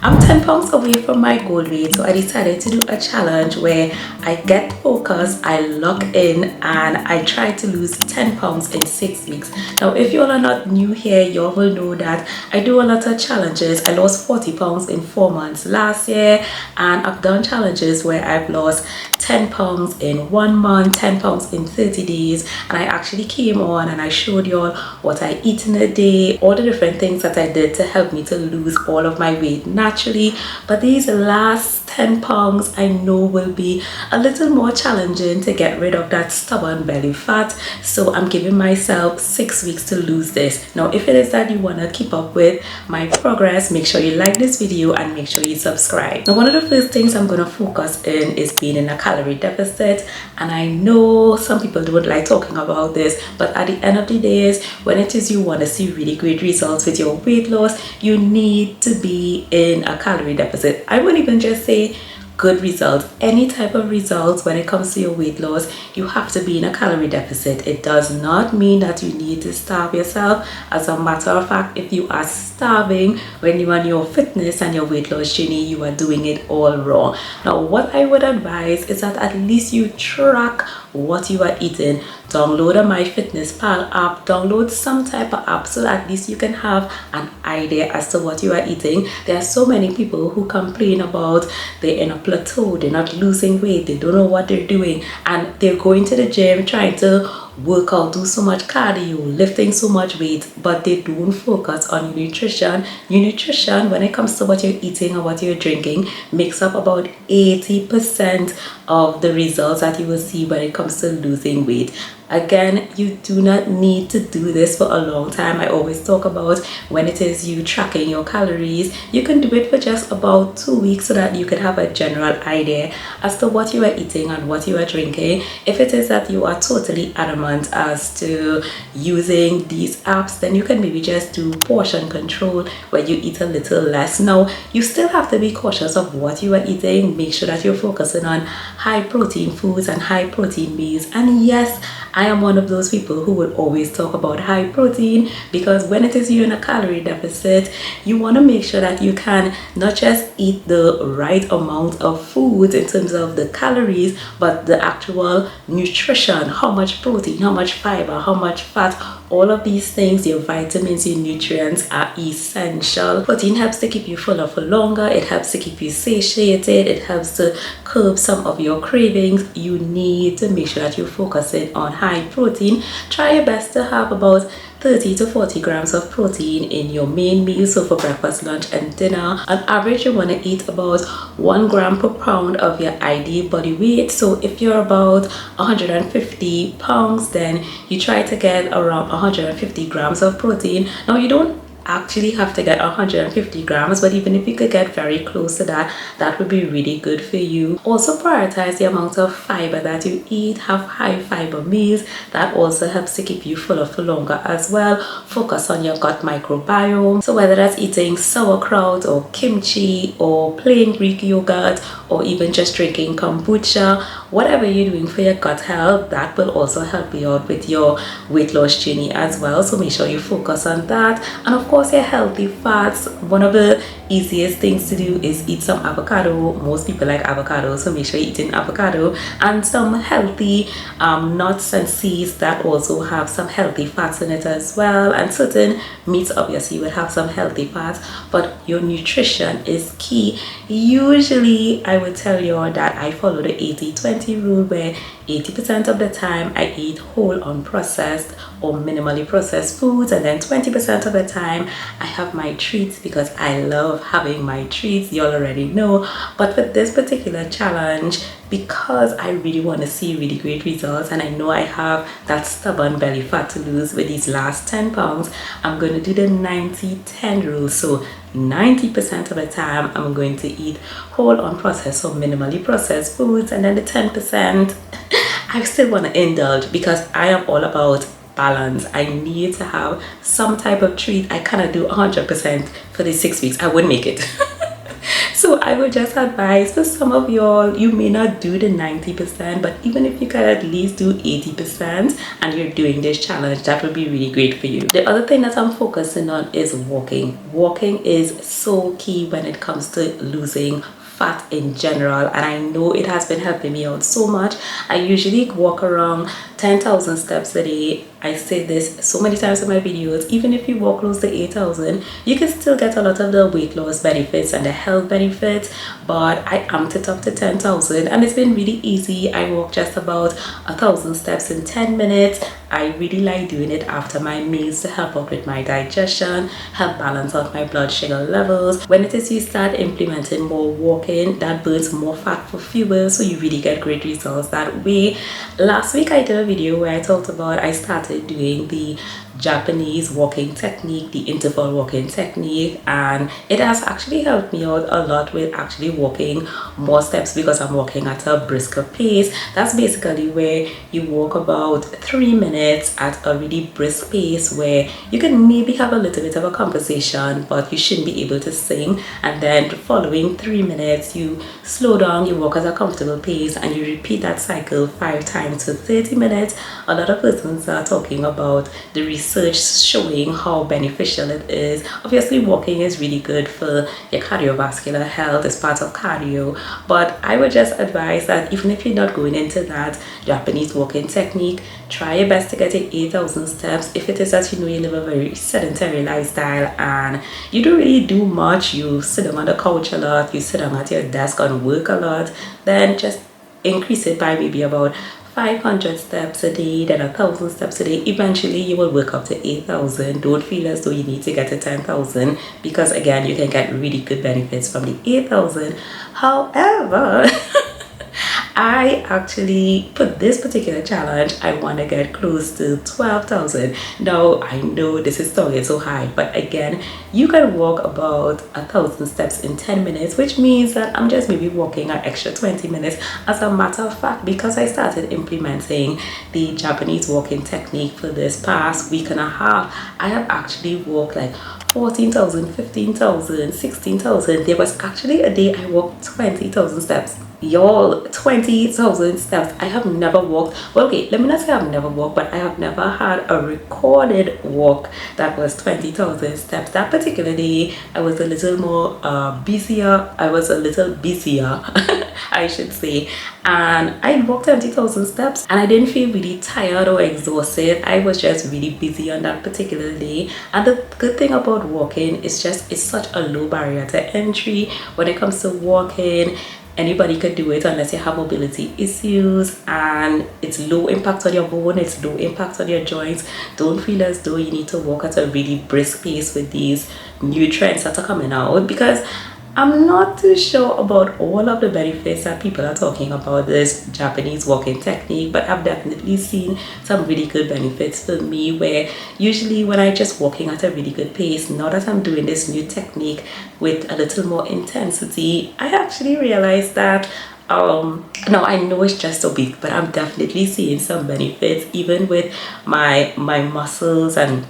I'm 10 pounds away from my goal weight, so I decided to do a challenge where I get focused, I lock in, and I try to lose 10 pounds in 6 weeks. Now, if you all are not new here, you all will know that I do a lot of challenges. I lost 40 pounds in 4 months last year, and I've done challenges where I've lost 10 pounds in 1 month, 10 pounds in 30 days, and I actually came on and I showed you all what I eat in a day, all the different things that I did to help me to lose all of my weight naturally. But these last 10 pounds I know will be a little more challenging to get rid of that stubborn belly fat, so I'm giving myself 6 weeks to lose this. Now, if it is that you want to keep up with my progress, make sure you like this video and make sure you subscribe. Now, one of the first things I'm going to focus in is being in a calorie deficit, and I know some people don't like talking about this, but at the end of the day, when it is you want to see really great results with your weight loss, you need to be in a calorie deficit. I wouldn't even just say good results, any type of results when it comes to your weight loss, you have to be in a calorie deficit. It does not mean that you need to starve yourself. As a matter of fact, if you are starving when you're on your fitness and your weight loss journey, you are doing it all wrong. Now, what I would advise is that at least you track what you are eating. Download a MyFitnessPal app, download some type of app so at least you can have an idea as to what you are eating. There are so many people who complain about they're in a plateau, they're not losing weight, they don't know what they're doing, and they're going to the gym trying to work out, do so much cardio, lifting so much weight, but they don't focus on your nutrition. Your nutrition, when it comes to what you're eating or what you're drinking, makes up about 80% of the results that you will see when it comes to losing weight. Again, you do not need to do this for a long time. I always talk about when it is you tracking your calories, you can do it for just about 2 weeks so that you can have a general idea as to what you are eating and what you are drinking. If it is that you are totally adamant as to using these apps, then you can maybe just do portion control where you eat a little less. Now, you still have to be cautious of what you are eating. Make sure that you're focusing on high protein foods and high protein meals. And yes, I am one of those people who will always talk about high protein, because when it is you in a calorie deficit, you want to make sure that you can not just eat the right amount of food in terms of the calories, but the actual nutrition, how much protein, how much fiber, how much fat, all of these things, your vitamins, your nutrients are essential. Protein helps to keep you fuller for longer. It helps to keep you satiated. It helps to curb some of your cravings. You need to make sure that you're focusing on high protein. Try your best to have about 30 to 40 grams of protein in your main meal. So for breakfast, lunch, and dinner, on average, you want to eat about 1 gram per pound of your ideal body weight. So if you're about 150 pounds, then you try to get around 150 grams of protein. Now, you don't actually have to get 150 grams, but even if you could get very close to that, that would be really good for you. Also, prioritize the amount of fiber that you eat. Have high fiber meals. That also helps to keep you fuller for longer as well. Focus on your gut microbiome. So whether that's eating sauerkraut or kimchi or plain Greek yogurt or even just drinking kombucha, whatever you're doing for your gut health, that will also help you out with your weight loss journey as well. So make sure you focus on that. And of course, your healthy fats. One of the easiest things to do is eat some avocado. Most people like avocado, so make sure you're eating avocado, and some healthy nuts and seeds that also have some healthy fats in it as well. And certain meats obviously will have some healthy fats, but your nutrition is key. Usually I would tell you that I follow the 80-20 rule, where 80% of the time I eat whole unprocessed or minimally processed foods, and then 20% of the time I have my treats, because I love having my treats, you all already know. But for this particular challenge, because I really want to see really great results, and I know I have that stubborn belly fat to lose with these last 10 pounds, I'm going to do the 90-10 rule. So 90% of the time I'm going to eat whole unprocessed or minimally processed foods, and then the 10% I still want to indulge, because I am all about balance. I need to have some type of treat. I cannot do 100% for these 6 weeks. I wouldn't make it. So I would just advise, for some of y'all, you may not do the 90%, but even if you can at least do 80% and you're doing this challenge, that would be really great for you. The other thing that I'm focusing on is walking. Walking is so key when it comes to losing fat in general, and I know it has been helping me out so much. I usually walk around 10,000 steps a day. I say this so many times in my videos, even if you walk close to 8,000, you can still get a lot of the weight loss benefits and the health benefits, but I amped it up to 10,000 and it's been really easy. I walk just about 1,000 steps in 10 minutes. I really like doing it after my meals to help out with my digestion, help balance out my blood sugar levels. When it is you start implementing more walking, that burns more fat for fuel, so you really get great results that way. Last week I did a video where I talked about I started doing the Japanese walking technique, the interval walking technique, and it has actually helped me out a lot with actually walking more steps because I'm walking at a brisker pace. That's basically where you walk about 3 minutes at a really brisk pace where you can maybe have a little bit of a conversation, but you shouldn't be able to sing. And then the following 3 minutes you slow down, you walk at a comfortable pace, and you repeat that cycle 5 times for 30 minutes. A lot of persons are talking about the research showing how beneficial it is. Obviously walking is really good for your cardiovascular health, as part of cardio, but I would just advise that even if you're not going into that Japanese walking technique, try your best to get to 8,000 steps. If it is that you know you live a very sedentary lifestyle and you don't really do much, you sit down on the couch a lot, you sit down at your desk and work a lot, then just increase it by maybe about 500 steps a day, then 1,000 steps a day. Eventually you will work up to 8,000. Don't feel as though you need to get to 10,000, because again, you can get really good benefits from the 8,000. However, I actually, for this particular challenge, I want to get close to 12,000. Now, I know this is starting so high, but again, you can walk about 1,000 steps in 10 minutes, which means that I'm just maybe walking an extra 20 minutes. As a matter of fact, because I started implementing the Japanese walking technique for this past week and a half, I have actually walked like 14,000, 15,000, 16,000. There was actually a day I walked 20,000 steps. Y'all, 20,000 steps. I have never walked, well, okay, let me not say I've never walked, but I have never had a recorded walk that was 20,000 steps. That particular day I was a little more busier. I should say, and I walked 20,000 steps and I didn't feel really tired or exhausted. I was just really busy on that particular day. And the good thing about walking is just it's such a low barrier to entry. When it comes to walking, anybody could do it unless you have mobility issues, and it's low impact on your bone, it's low impact on your joints. Don't feel as though you need to walk at a really brisk pace with these new trends that are coming out, because I'm not too sure about all of the benefits that people are talking about this Japanese walking technique, but I've definitely seen some really good benefits for me, where usually when I'm just walking at a really good pace, now that I'm doing this new technique with a little more intensity, I actually realized that now I know it's just a week, but I'm definitely seeing some benefits even with my muscles and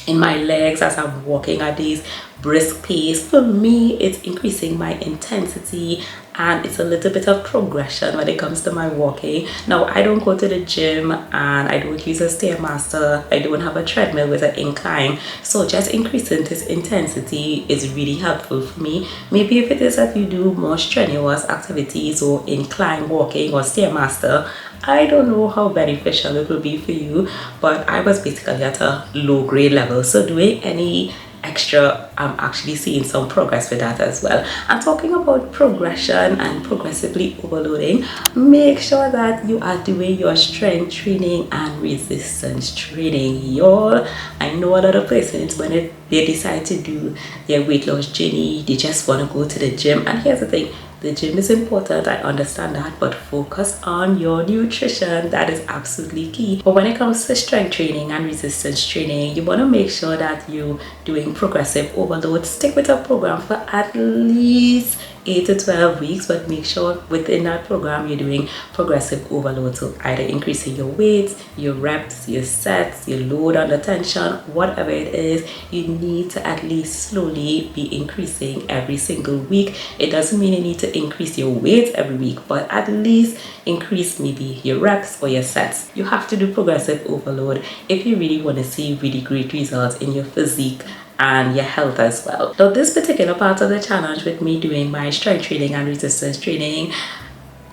in my legs as I'm walking at these brisk pace. For me, it's increasing my intensity and it's a little bit of progression when it comes to my walking. Now, I don't go to the gym and I don't use a Stairmaster. I don't have a treadmill with an incline, so just increasing this intensity is really helpful for me. Maybe if it is that you do more strenuous activities or incline walking or Stairmaster, I don't know how beneficial it will be for you, but I was basically at a low grade level, so doing any extra, I'm actually seeing some progress with that as well. And talking about progression and progressively overloading, make sure that you are doing your strength training and resistance training. Y'all, I know a lot of persons when they decide to do their weight loss journey, they just want to go to the gym. And here's the thing, the gym is important, I understand that, but focus on your nutrition. That is absolutely key. But when it comes to strength training and resistance training, you want to make sure that you're doing progressive overload. Stick with a program for at least 8 to 12 weeks, but make sure within that program you're doing progressive overload. So either increasing your weights, your reps, your sets, your load under tension, whatever it is, you need to at least slowly be increasing every single week. It doesn't mean you need to increase your weight every week, but at least increase maybe your reps or your sets. You have to do progressive overload if you really want to see really great results in your physique and your health as well. Now, this particular part of the challenge with me doing my strength training and resistance training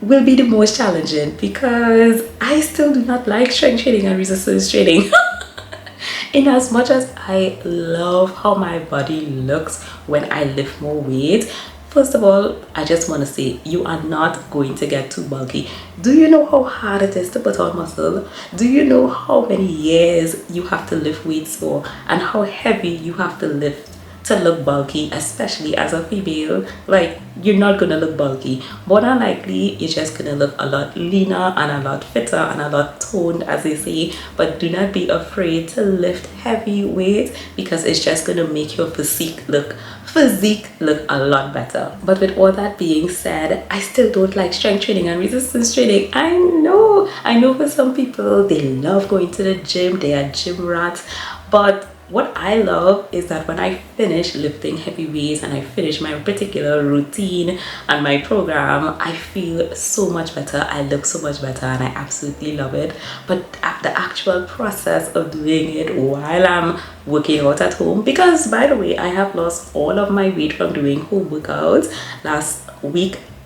will be the most challenging because I still do not like strength training and resistance training. In as much as I love how my body looks when I lift more weight, first of all, I just want to say you are not going to get too bulky. Do you know how hard it is to put on muscle? Do you know how many years you have to lift weights for and how heavy you have to lift to look bulky, especially as a female? Like, you're not gonna look bulky. More than likely, you're just gonna look a lot leaner and a lot fitter and a lot toned, as they say. But do not be afraid to lift heavy weights because it's just gonna make your physique look a lot better. But with all that being said, I still don't like strength training and resistance training. I know for some people they love going to the gym, they are gym rats, but what I love is that when I finish lifting heavy weights and I finish my particular routine and my program, I feel so much better, I look so much better, and I absolutely love it. But the actual process of doing it while I'm working out at home, because by the way, I have lost all of my weight from doing home workouts.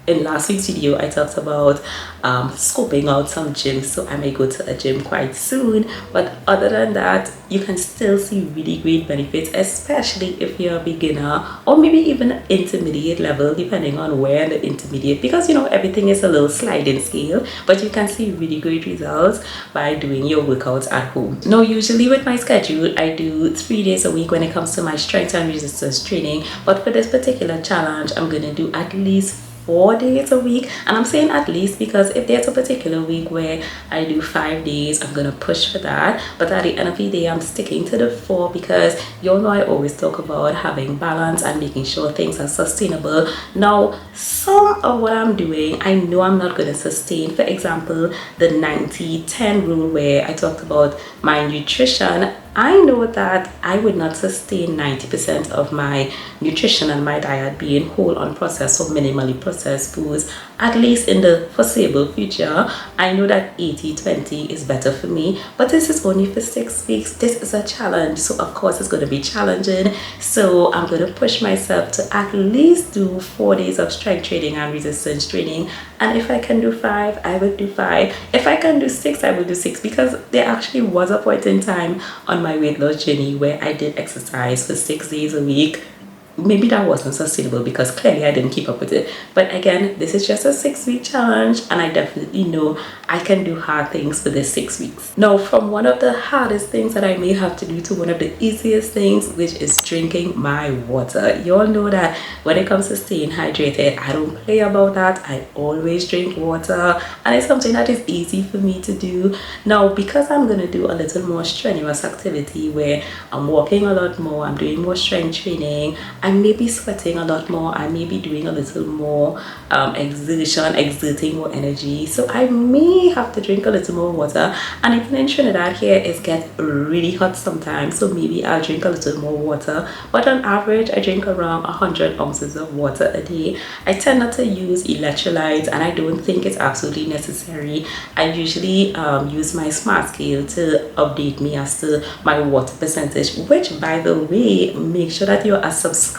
In last week's video, I talked about scoping out some gyms, so I may go to a gym quite soon. But other than that, you can still see really great benefits, especially if you're a beginner or maybe even an intermediate level, depending on where in the intermediate, because you know everything is a little sliding scale, but you can see really great results by doing your workouts at home. Now, usually with my schedule, I do 3 days a week when it comes to my strength and resistance training, but for this particular challenge, I'm gonna do at least 4 days a week. And I'm saying at least because if there's a particular week where I do 5 days, I'm gonna push for that, but at the end of the day I'm sticking to the 4 because you all know I always talk about having balance and making sure things are sustainable. Now, some of what I'm doing I know I'm not going to sustain. For example, the 90-10 rule where I talked about my nutrition, I know that I would not sustain 90% of my nutrition and my diet being whole, unprocessed or minimally processed foods, at least in the foreseeable future. I know that 80-20 is better for me, but this is only for 6 weeks. This is a challenge, so of course it's going to be challenging. So I'm going to push myself to at least do 4 days of strength training and resistance training, and if I can do 5, I will do 5. If I can do 6, I will do 6, because there actually was a point in time on my weight loss journey where I did exercise for 6 days a week. Maybe that wasn't sustainable because clearly I didn't keep up with it. But again, this is just a 6-week challenge, and I definitely know I can do hard things for this 6 weeks. Now, from one of the hardest things that I may have to do to one of the easiest things, which is drinking my water. You all know that when it comes to staying hydrated, I don't play about that. I always drink water, and it's something that is easy for me to do. Now, because I'm going to do a little more strenuous activity where I'm walking a lot more, I'm doing more strength training, I may be sweating a lot more, I may be doing a little more exerting more energy, so I may have to drink a little more water. And even in Trinidad here, it gets really hot sometimes, so maybe I'll drink a little more water. But on average, I drink around 100 ounces of water a day. I tend not to use electrolytes, and I don't think it's absolutely necessary. I usually use my smart scale to update me as to my water percentage, which, by the way, make sure that you are subscribed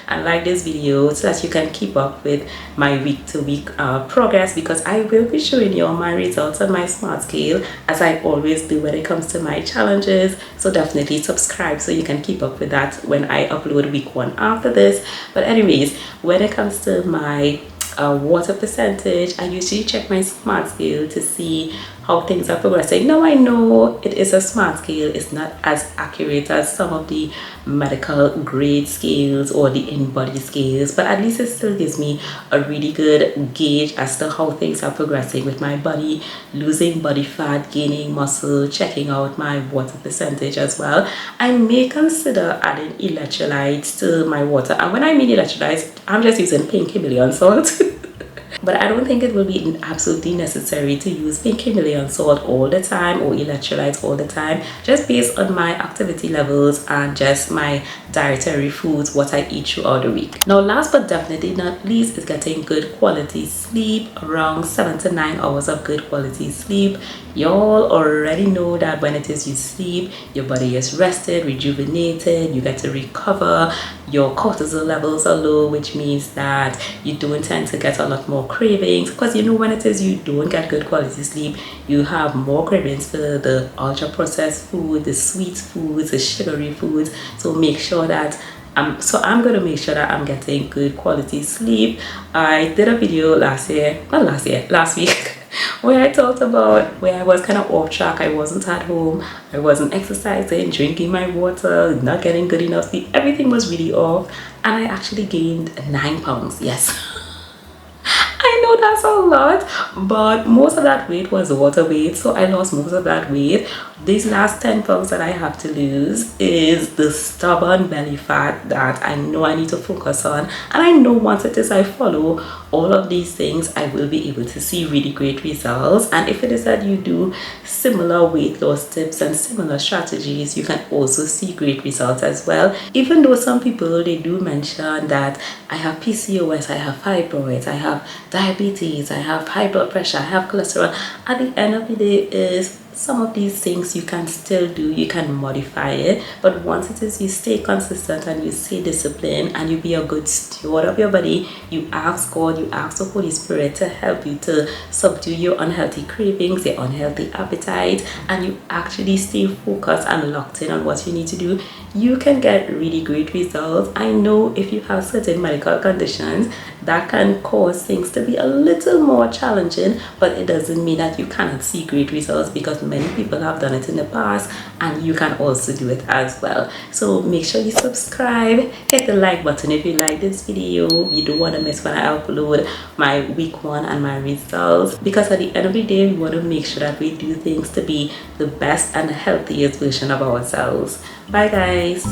and like this video so that you can keep up with my week-to-week progress, because I will be showing you all my results on my smart scale, as I always do when it comes to my challenges. So definitely subscribe so you can keep up with that when I upload week 1 after this. But anyways, when it comes to my water percentage, I usually check my smart scale to see how things are progressing. Now I know it is a smart scale, it's not as accurate as some of the medical grade scales or the in-body scales, but at least it still gives me a really good gauge as to how things are progressing with my body, losing body fat, gaining muscle, checking out my water percentage as well. I may consider adding electrolytes to my water, and when I mean electrolytes, I'm just using pink Himalayan salt. But I don't think it will be absolutely necessary to use pink Himalayan salt all the time or electrolytes all the time, just based on my activity levels and just my dietary foods, what I eat throughout the week. Now last but definitely not least is getting good quality sleep, around 7 to 9 hours of good quality sleep. Y'all already know that when it is you sleep, your body is rested, rejuvenated, you get to recover, your cortisol levels are low, which means that you don't tend to get a lot more cravings, because you know when it is you don't get good quality sleep, you have more cravings for the ultra processed food, the sweet foods, the sugary foods. So make sure that I'm going to make sure that I'm getting good quality sleep. I did a video last week where I talked about where I was kind of off track. I wasn't at home, I wasn't exercising, drinking my water, not getting good enough sleep. Everything was really off, and I actually gained 9 pounds. Yes. I know that's a lot, but most of that weight was water weight, so I lost most of that weight. These last 10 pounds that I have to lose is the stubborn belly fat that I know I need to focus on, and I know once it is I follow all of these things, I will be able to see really great results. And if it is that you do similar weight loss tips and similar strategies, you can also see great results as well. Even though some people, they do mention that I have PCOS, I have fibroids, I have diabetes, I have high blood pressure, I have cholesterol. At the end of the day is some of these things you can still do, you can modify it, but once it is you stay consistent and you stay disciplined and you be a good steward of your body, you ask God, you ask the Holy Spirit to help you to subdue your unhealthy cravings, your unhealthy appetite, and you actually stay focused and locked in on what you need to do, you can get really great results. I know if you have certain medical conditions, that can cause things to be a little more challenging, but it doesn't mean that you cannot see great results, because many people have done it in the past and you can also do it as well. So make sure you subscribe, hit the like button if you like this video. You don't want to miss when I upload my week 1 and my results, because at the end of the day we want to make sure that we do things to be the best and healthiest version of ourselves. Bye guys.